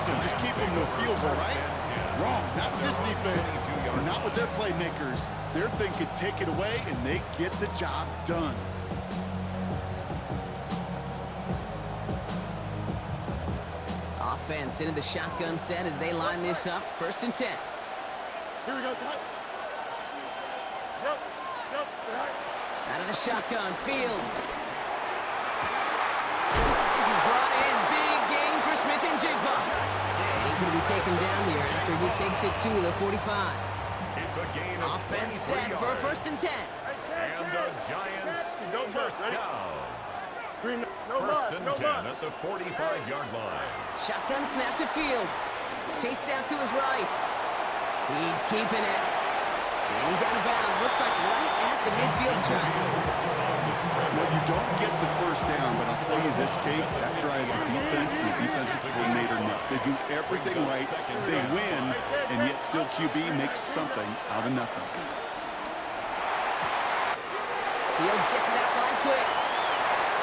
listen, just keep them to a field goal, right? Wrong. Not with this defense. And not with their playmakers. They're thinking take it away, and they get the job done. Offense into the shotgun set as they line this up. 1st and 10. Here we go. Out of the shotgun, Fields. This is brought in. Big gain for Smith and Jigba. He's going to be taken down here after he takes it to the 45. It's a gain of Offense set for 1st and 10. And the Giants first down. First and 10 at the 45-yard line. Shotgun snap to Fields. Chased out to his right. He's keeping it. And he's out of bounds. Looks like right at the midfield stripe. Well, you don't get the first down, but I'll tell you this, Kate, that drives the defense and the defensive coordinator nuts. They do everything right. They win, and yet still QB makes something out of nothing. Fields gets it out line quick.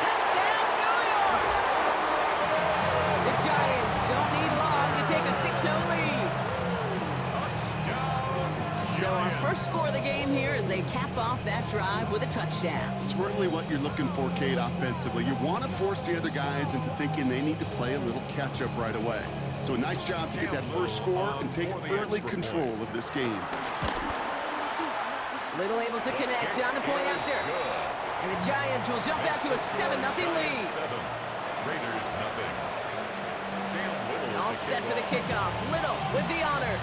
Touchdown, New York! The Giants don't need long to take a 6-0 lead. So our first score of the game here as they cap off that drive with a touchdown. It's really what you're looking for, Kate, offensively. You want to force the other guys into thinking they need to play a little catch-up right away. So a nice job to get that first score and take early control of this game. Little able to connect on the point after. And the Giants will jump out to a 7-0 lead. Raiders nothing. All set for the kickoff. Little with the honors.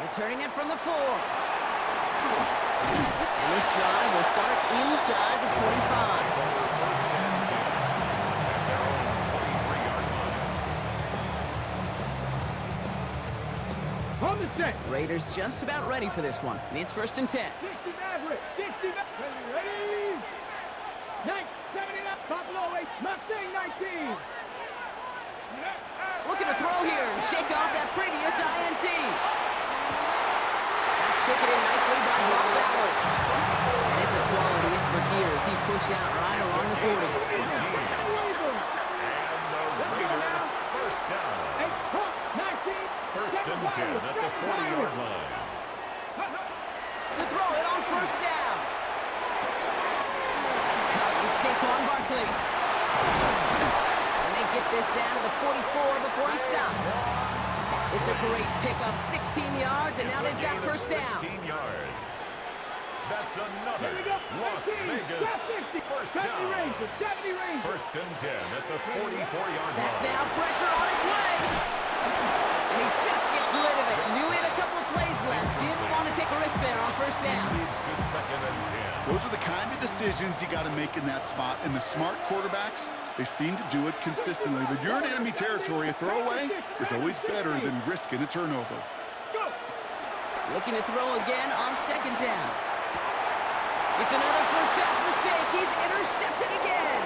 Returning it from the 4. And this drive will start inside the 25. On the set. Raiders just about ready for this one. It's 1st and 10. 60 Maverick, 60 Ready. 79, Buffalo 8, Mustang 19. Looking to throw here and shake off that previous INT. That's taken in nicely by Brock Bowers. And it's a quality hit for here as he's pushed out right along the 40. And the Raiders first down. 1st and 10 at the 40-yard line. To throw it on 1st down. That's caught with Saquon Barkley. And they get this down to the 44 before he stopped. It's a great pickup, 16 yards, and now they've got 1st down. 16 yards. That's another Las Vegas first down. 1st and 10 at the 44-yard Back line. now, pressure on its way. And he just gets rid of it. Knew he had a couple of plays left. Didn't want to take a risk there on 1st down. Leads to 2nd and 10. Those are the kind of decisions you got to make in that spot. And the smart quarterbacks, they seem to do it consistently. When you're in enemy territory, a throwaway is always better than risking a turnover. Looking to throw again on 2nd down. It's another first half mistake. He's intercepted again.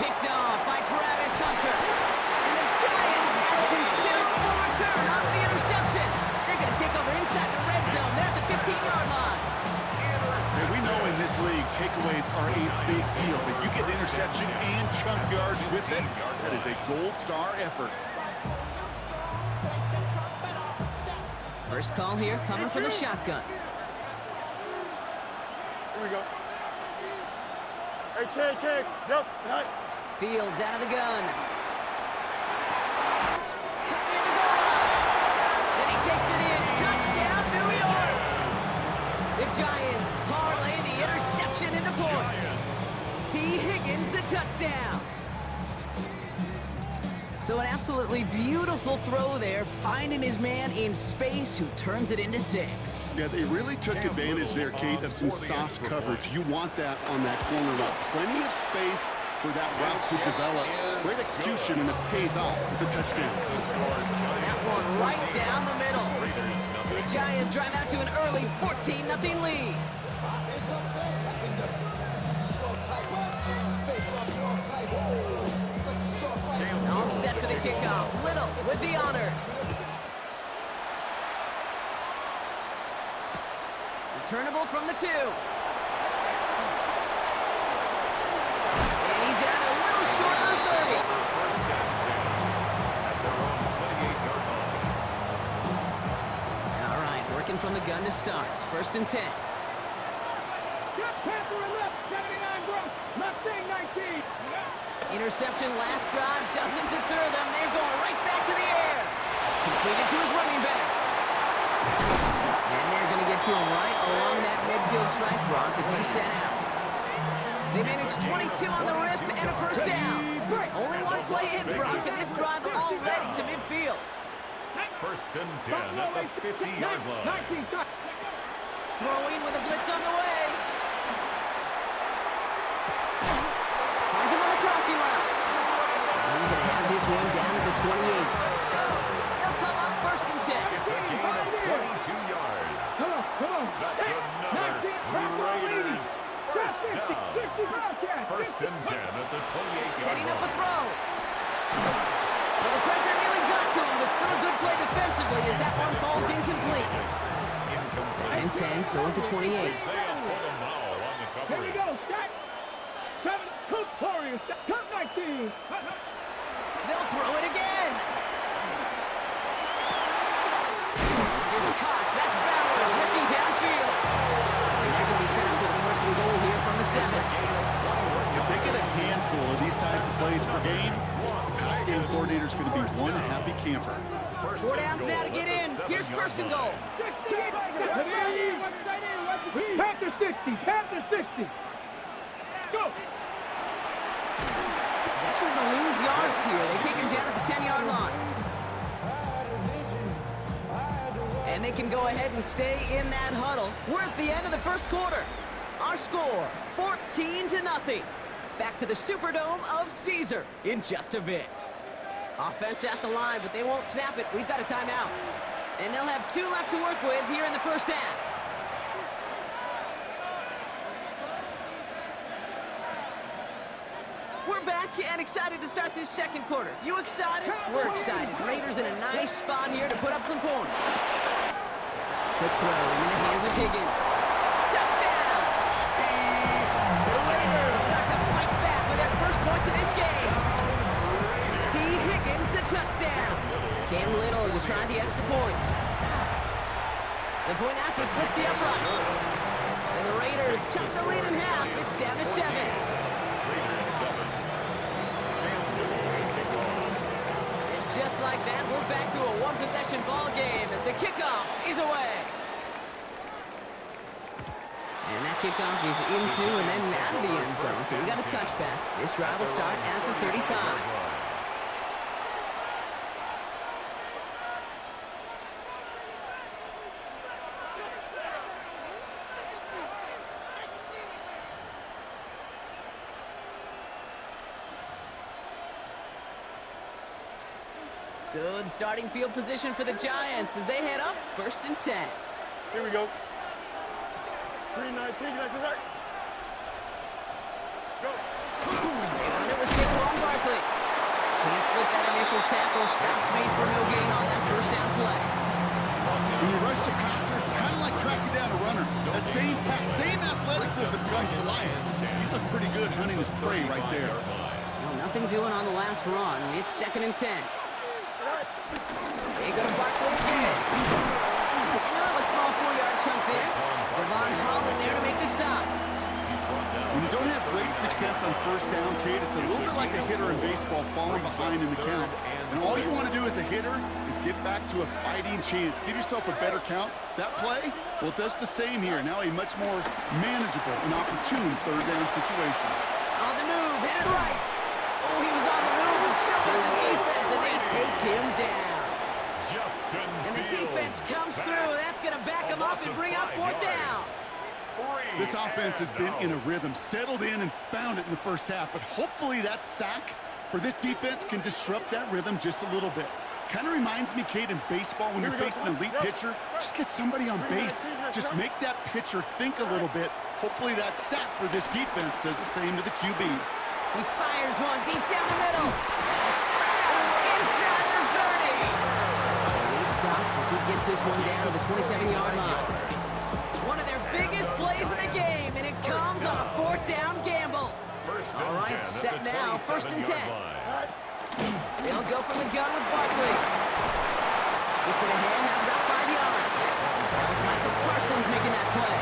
Picked off by Travis Hunter. And the Giants had a considerable return on the interception. They're going to take over inside the red zone. They're at the 15-yard line. And we know in this league, takeaways are a big deal. But you get interception and chunk yards with it, that is a gold star effort. First call here coming from the shotgun. Here we go. Hey, yep, right. Fields out of the gun. Cut near the goal line. Then he takes it in. Touchdown, New York. The Giants parlay the interception into points. T. Higgins, the touchdown. So an absolutely beautiful throw there, finding his man in space who turns it into 6. Yeah, they really took advantage there, Kate, of some soft coverage. You want that on that corner route. Plenty of space for that route to develop. Great execution, and it pays off with the touchdown. That one right down the middle. And the Giants drive out to an early 14-0 lead. All set for the kickoff. Little with the honors. Returnable from the 2. And he's out a little short of the to start. First and 10. Panther and left, 79 Bronx, Mustang 19. Interception last drive doesn't deter them. They're going right back to the air. Completed to his running back. And they're going to get to him right along that midfield strike block as he's sent out. They managed 22 on the rip and a first down. Only one play in, Brock, and this drive already to midfield. First and 10 at the 50-yard line. Throwing with a blitz on the way. Finds him on the crossing route. And he's going to have this one down at the 28. They'll come up first and 10. It's a gain of 22 yards. Come on. That's another Raiders first down. First and 10 at the 28-yard Setting up a line. throw. Well, the pressure nearly got to him, but still a good play defensively as that one falls incomplete. Second and 10, still at the 28. They have pulled a foul on the Here we coverage. go, Scott. 7, Cook Warriors, Cook 19. They'll throw it again. This is Cox. That's Bowers working downfield. And they're going to be set up with a first and goal here from the 7. If they get a handful of these types of plays per game, pass game coordinator's going to be one happy camper. 4 downs now to get in. Here's first and goal. Panther 60, Panther 60. Go. He's actually going to lose yards here. They take him down at the 10-yard line. And they can go ahead and stay in that huddle. We're at the end of the first quarter. Our score, 14-0. Back to the Superdome of Caesar in just a bit. Offense at the line, but they won't snap it. We've got a timeout. And they'll have 2 left to work with here in the first half. We're back and excited to start this second quarter. You excited? We're excited. Raiders in a nice spot here to put up some points. Quick throw into the hands of Higgins. Touchdown! The Raiders start to fight back with their first points of this game. T. Higgins, the touchdown. Cam Little to try the extra point. The point after splits the uprights. And the Raiders chop the lead in half. It's down to 7. Just like that, we're back to a one-possession ball game as the kickoff is away. And that kickoff is into and then out of the end zone, so we got a touchback. This drive will start at the 35. Good starting field position for the Giants as they head up first and 10. Here we go. 3-19, go. They run it with Saquon Barkley. Can't slip that initial tackle. Stops made for no gain on that first down play. When you rush the passer, it's kind of like tracking down a runner. That same athleticism comes to life. You look pretty good hunting his prey right there. Well, nothing doing on the last run. It's second and 10. They go to Barkley again. Another small 4-yard chunk there. Ravon Holland there to make the stop. When you don't have great success on first down, Kate, it's a little bit like a hitter in baseball falling behind in the count. And all you want to do as a hitter is get back to a fighting chance. Give yourself a better count. That play, well, it does the same here. Now a much more manageable and opportune third down situation. On the move, headed right. Oh, he was on the move, and so is the defense, and they take him down. And the defense comes through. That's going to back him up and bring up fourth down. This offense has been in a rhythm, settled in and found it in the first half, but hopefully that sack for this defense can disrupt that rhythm just a little bit. Kind of reminds me, Kate, in baseball when you're facing an elite pitcher, just get somebody on base. Just make that pitcher think a little bit. Hopefully that sack for this defense does the same to the QB. He fires one deep down the middle. That's grabbed inside the 30. And he's stopped as he gets this one down to the 27-yard line. One of their biggest plays of the game, and it comes on a fourth down gamble. All right, set now, first and 10. They'll go from the gun with Barkley. Gets it ahead, has about 5 yards. That was Michael Parsons making that play.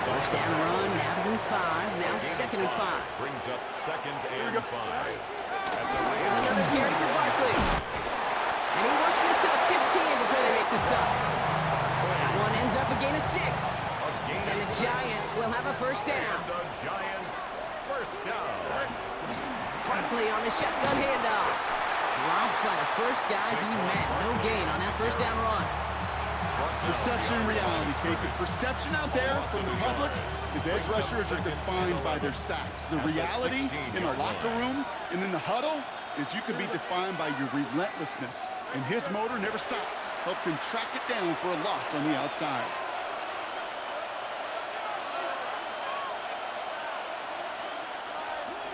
First down run, nabs him 5. Now 2nd and 5. Brings up 2nd and 5. Here's another carry for Barkley. And he works this to the 15 before they make the stop. That one ends up a gain of 6. And the Giants will have a first down. The Giants first down. Barkley on the shotgun handoff. Dropped by the first guy he met. No gain on that first down run. Perception and reality, Kate. The perception out there from the public is edge rushers are defined by their sacks. The reality in the locker room and in the huddle is you can be defined by your relentlessness. And his motor never stopped. Helped him track it down for a loss on the outside.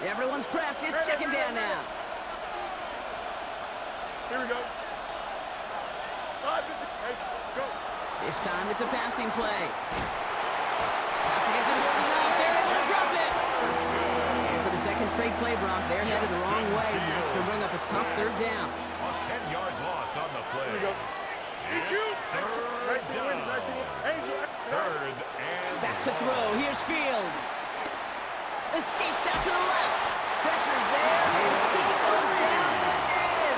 Everyone's prepped. It's 2nd down now. Here we go. 5, go. This time it's a passing play. Pocket isn't holding up. They're able to drop it. And for the 2nd straight play, Brock, they're headed the wrong way. That's going to bring up a tough 3rd down. A 10-yard loss on the play. Here we go. It's third down. 3rd and Back to throw. Here's Fields. Escapes out to the left. Pressure's there. He goes down again.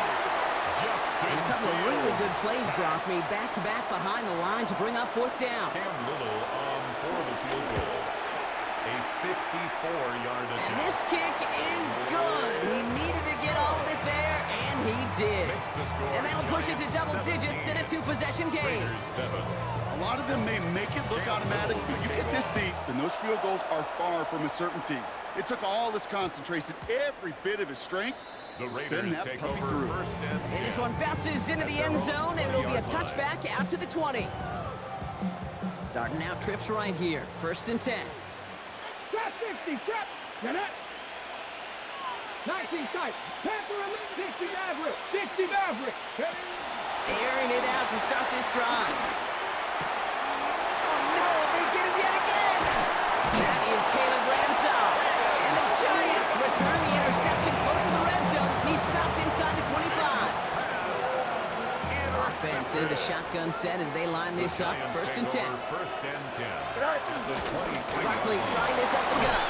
And a couple of really good plays, Brock, made back-to-back behind the line to bring up 4th down. Cam Little for the field goal. A 54-yard attempt. And this kick is good. He needed to get all of it there, and he did. And that'll push it to double digits in a 2-possession game. Raiders 7. A lot of them may make it look automatic, but you get this deep, and those field goals are far from a certainty. It took all his concentration, every bit of his strength, The to send Raiders that take puppy over through. 1st and 10. And this one bounces into the end zone, and it'll be a touchback out to the 20. Starting out trips right here. 1st and 10. Trap 60, trap. Get it. 19 tight. Panther 60 Maverick. 60 Maverick. Airing it out to start this drive. Oh, no, they get him yet again. That is Caleb Ransall. And the Giants return the interception close to the red zone. He's stopped inside the 25. Offense in the shotgun set as they line this up. 1st and 10. 1st and 10. At the 23. Barkley trying this up the gut.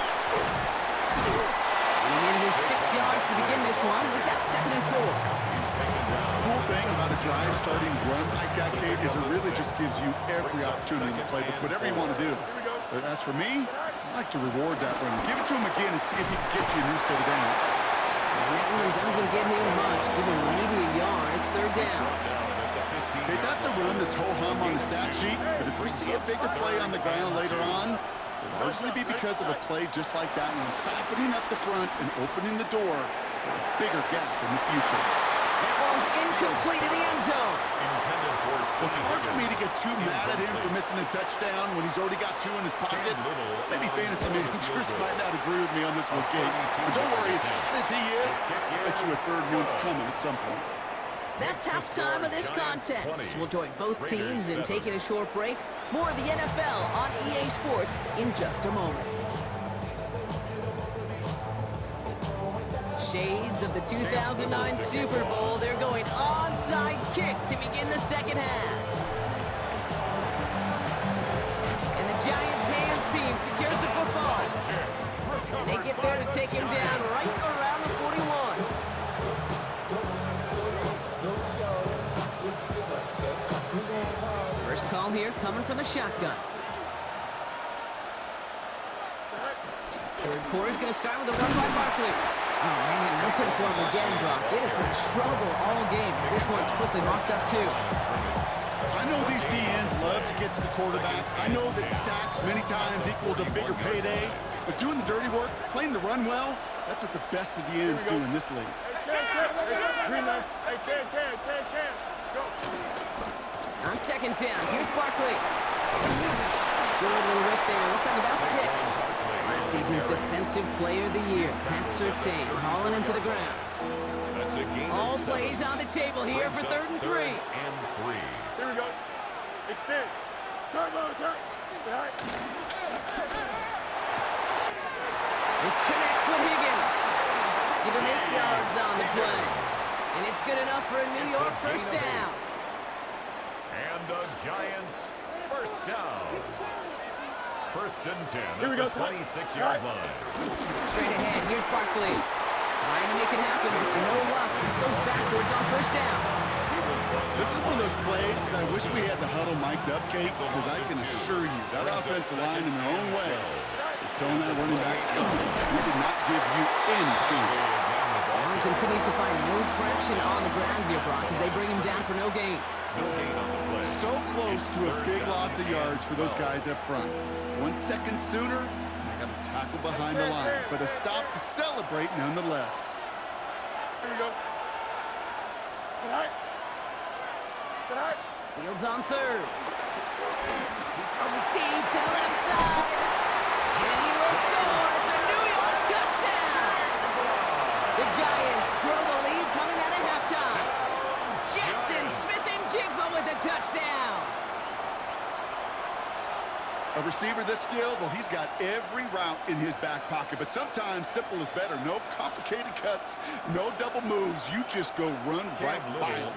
And he needed his 6 yards to begin this one. We've got 2nd and 4. The cool thing about a drive starting run like that, Kate, is it really just gives you every opportunity to play with whatever you want to do. But as for me, I like to reward that run. Give it to him again and see if he can get you a new set of downs. And that one doesn't get him much. Give him maybe a yard. It's 3rd down. Okay, that's a run that's ho-hum on the stat sheet, but if we see a bigger play on the ground later on, it'll largely be because of a play just like that one, softening up the front and opening the door for a bigger gap in the future. That one's incomplete in the end zone. Intended for It's hard for me to get too mad at him for missing a touchdown when he's already got 2 in his pocket. Maybe fantasy managers might not agree with me on this one, Kate. But don't worry, as hot as he is, I bet you a 3rd one's coming at some point. That's halftime of this contest. We'll join both teams in taking a short break. More of the NFL on EA Sports in just a moment. Shades of the 2009 Super Bowl. They're going onside kick to begin the 2nd half. And the Giants hands team secures the football. And they get there to take him down right around the 41. First call here coming from the shotgun. 3rd quarter's going to start with a run by Barkley. Oh, man, nothing for him again, Brock. It has been a struggle all game as this one's quickly mocked up, too. I know these DNs love to get to the quarterback. I know that sacks many times equals a bigger payday. But doing the dirty work, playing the run well, that's what the best of the ends do in this league. Go. On 2nd down, here's Barkley. Good little whip there. Looks like about 6. Last season's Defensive Player of the Year, Pat Surtain, hauling him to the ground. All plays on the table here for 3rd and 3. Here we go. Extend. Turbos up. This connects with Higgins. Give him 8 yards on the play. And it's good enough for a New York first down. And the Giants first down. First and 10 Here we at go. the 26-yard line. Straight ahead, here's Barkley. Trying to make it happen, but no luck. This goes backwards on first down. This is one of those plays that I wish we had the huddle mic'd up, Kate, because I can assure you that offensive line in their own way is telling that running back something. We did not give you any chance. Allen continues to find no traction on the ground here, Brock, as they bring him down for no gain. So close to a big loss of yards for those guys up front. 1 second sooner, they got a tackle behind the line, but a stop to celebrate nonetheless. Here we go. Tonight. Fields on third. He's throwing deep to the left side. And he will score. It's a New York touchdown. The Giants grow the lead coming out of halftime. Jackson Smith-Njigba with a touchdown. A receiver this skilled, well, he's got every route in his back pocket, but sometimes simple is better. No complicated cuts, no double moves. You just go run right by him.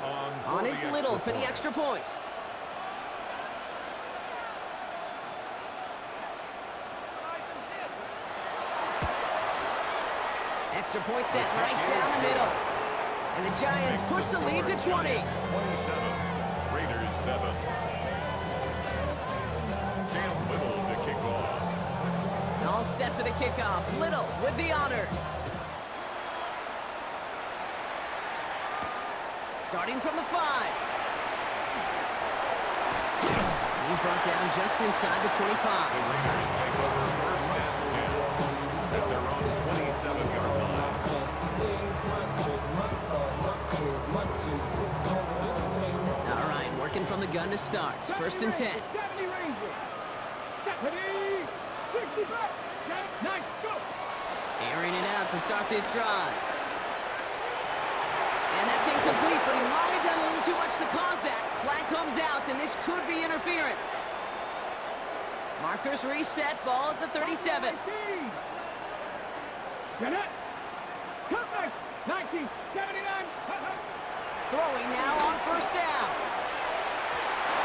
On his Little for the extra point. Extra point set right down the middle. And the Giants push the lead to 20. 27. Raiders 7. Cam Little to kick off. All set for the kickoff. Little with the honors. Starting from the 5. And he's brought down just inside the 25. The Raiders take over first and 10 at their own 27-yard line. All right, working from the gun to start. First and 10. 70 Rangers. 70. 65. Nice. Go. Airing it out to start this drive. And that's incomplete, but he might have done a little too much to cause that. Flag comes out, and this could be interference. Markers reset, ball at the 37. Get it. Come back. 19. 79. Throwing now on first down.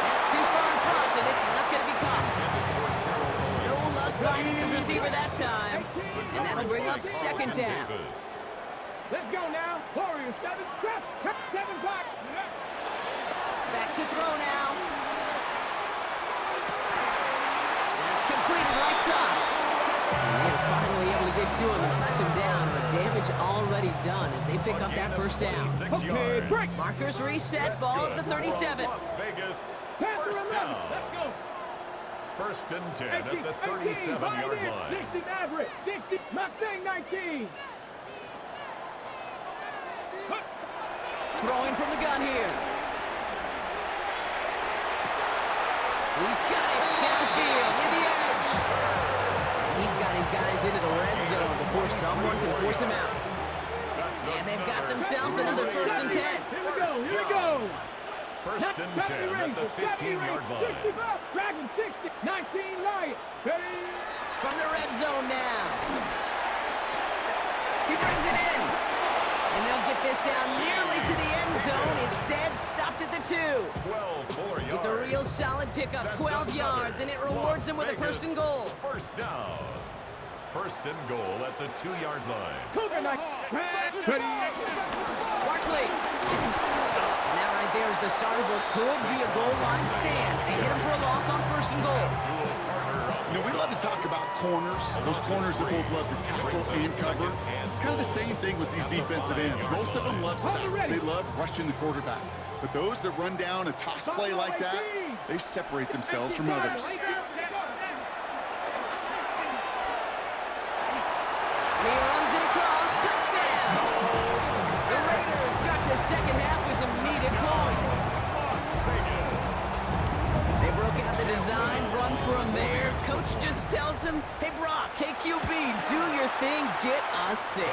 That's too far in front, and it's not going to be caught. No luck finding his receiver that time. And that'll bring up second down. Let's go now. Warriors 7. Traps. 7 back. Back to throw now. That's completed right side. And they're finally able to get to him and touch him down, but damage already done as they pick up that first down. Okay, break. Markers reset, ball at the 37. Las Vegas, Panther first 11. down. Let's go. First and 10 at 18. the 18. 37-yard Biden. line. 60 Maverick. 60. Mustang 19. Throwing from the gun here. He's got it downfield near the edge. He's got his guys into the red zone before someone can force him out. And they've got themselves another first and 10. Here we go. Here we go. First and 10 at the 15-yard line. 65. Dragon 60. 19 Lion. Ready. From the red zone now. He brings it in. And they'll get this down nearly to the end zone. Instead, stopped at the 2. 12 more yards. It's a real solid pickup, 12 yards, and it rewards them with a first and goal. First down. First and goal at the 2-yard line. Cougar Knight. Ready. Barkley. And that right there is the start of what could be a goal line stand. They hit him for a loss on first and goal. You know, we love to talk about corners, those corners that both love to tackle and cover. It's kind of the same thing with these defensive ends. Most of them love sacks. They love rushing the quarterback. But those that run down a toss play like that, they separate themselves from others. And he runs it across. Touchdown! The Raiders start the second half with some needed points. They broke out the design, run for him there. Coach just tells him, hey, Brock, KQB, do your thing, get us 6.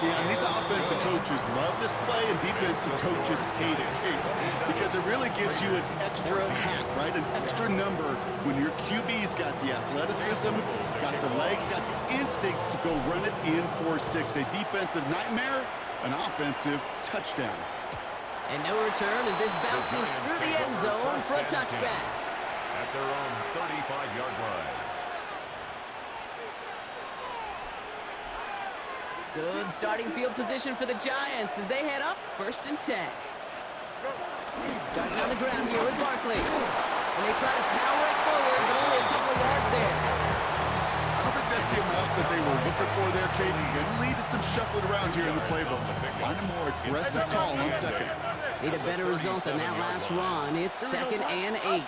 Yeah, and these offensive coaches love this play, and defensive coaches hate it. Because it really gives you an extra hat, right? An extra number when your QB's got the athleticism, got the legs, got the instincts to go run it in for 6. A defensive nightmare, an offensive touchdown. And no return as this bounces through the end zone for a touchback. At their own 35-yard line. Good starting field position for the Giants as they head up 1st and 10. Starting on the ground here with Barkley. And they try to power it forward, but only a couple of yards there. I don't think that's the amount that they were looking for there, Caden. Going to lead to some shuffling around here in the playbook. Find a more aggressive call on second. Need a better result than that last run. It's 2nd and 8.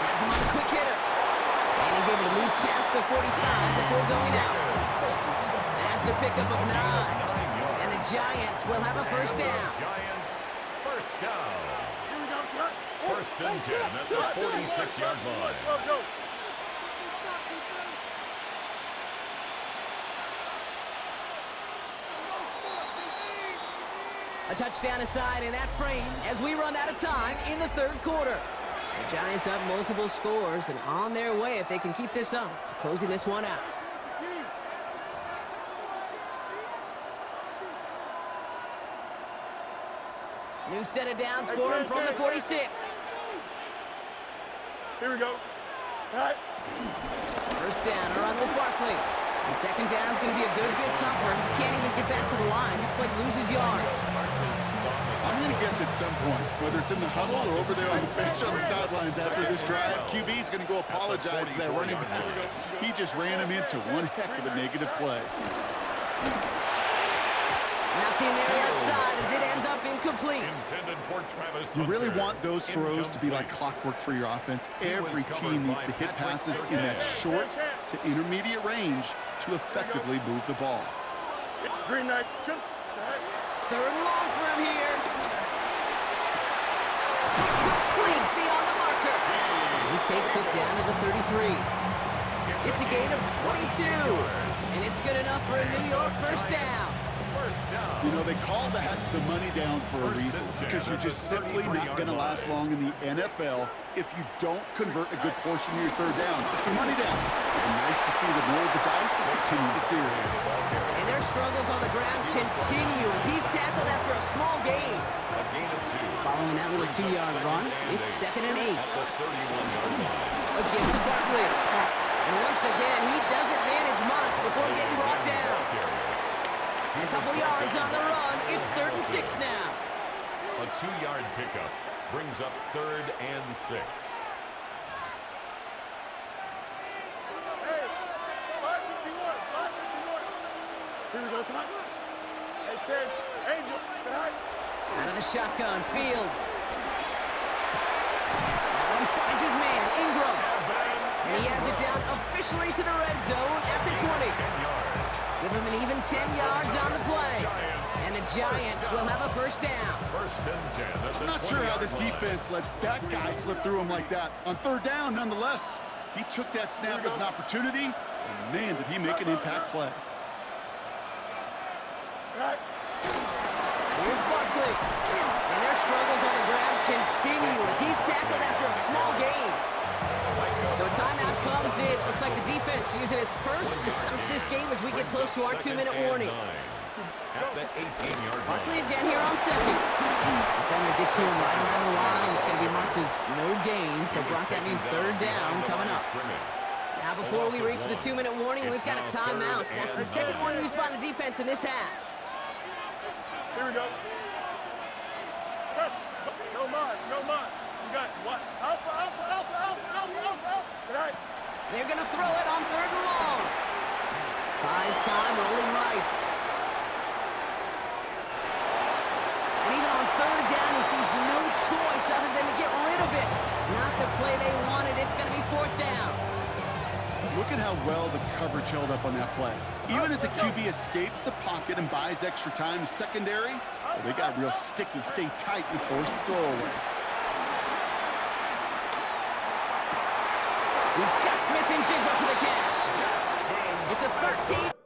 Has him on the quick hitter. And he's able to move past the 45 before going out. That's a pickup of 9. And the Giants will have a first down. Giants, first down. 1st and 10 at the 46-yard line. A touchdown aside in that frame as we run out of time in the 3rd quarter. The Giants up multiple scores and on their way if they can keep this up to closing this one out. New set of downs for him from the 46. Here we go. All right. First down, a run with Barkley. And 2nd down is going to be a good bit tougher. He can't even get back to the line. This play loses yards. I'm going to guess at some point, whether it's in the huddle or over there on the bench on the sidelines after this drive, QB is going to go apologize to that running back. He just ran him into one heck of a negative play. Nothing there left side as it ends up incomplete. You really want those throws to be like clockwork for your offense. Every team needs to hit passes in that short to intermediate range to effectively move the ball. Green Knight, trips. 3rd and long for him here. Complete beyond the marker. And he takes it down to the 33. It's a gain of 22. And it's good enough for a New York first down. You know, they call that the money down for a reason, because you're just simply not going to last long in the NFL if you don't convert a good portion of your 3rd down. It's the money down. And nice to see them roll the dice and continue the series. And their struggles on the ground continue as he's tackled after a small gain. Following that little 2-yard run, it's 2nd and 8. Again to Barkley. And once again, he doesn't manage much before getting brought down. And a couple yards on the run. It's 3rd and 6 now. A 2-yard pickup brings up 3rd and 6. Here we go, son. Hey, kid. Angel, say hi. Out of the shotgun, Fields. That one finds his man, Ingram. And he has it down officially to the red zone at the 20. Give him an even 10 yards on the play. And the Giants will have a first down. 1st and 10. I'm not sure how this defense let that guy slip through him like that. On 3rd down, nonetheless, he took that snap as an opportunity, and man, did he make an impact play. Here's Barkley. And their struggles on the ground continue as he's tackled after a small gain. So a timeout comes in. Looks like the defense using its first to stop this game as we get close to our 2-minute warning. At the 18-yard line. Barkley again here on 2nd. Defender gets to him right around the line. It's going to be marked as no gain. So Brock, that means 3rd down coming up. Now before we reach the 2-minute warning, we've got a timeout. That's the 2nd one used by the defense in this half. Here we go. Trust. No mas, no mas. You got what? Alpha, alpha, alpha, alpha, alpha, alpha, alpha. Good night. They're going to throw it on 3rd and long. Buys time, rolling right. And even on 3rd down, he sees no choice other than to get rid of it. Not the play they wanted. It's going to be 4th down. Look at how well the coverage held up on that play. Even as the QB escapes the pocket and buys extra time secondary, well, they got real sticky, stay tight, and force the throw away. He's got Smith and Jigba for the catch. It's a 13.